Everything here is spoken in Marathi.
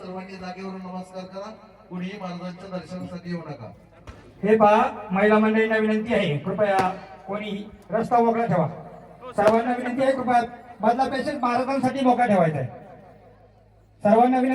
सर्वांनी जागेवरून नमस्कार करा. कुणीही महाराजांच्या दर्शनासाठी येऊ नका. हे पहा, महिला मंडळींना विनंती आहे, कृपया कोणी रस्ता मोकळा ठेवा. सर्वांना विनंती आहे, कृपया मधला पेशंट महाराजांसाठी मोकळा ठेवायचा आहे. सर्वांना विनंती.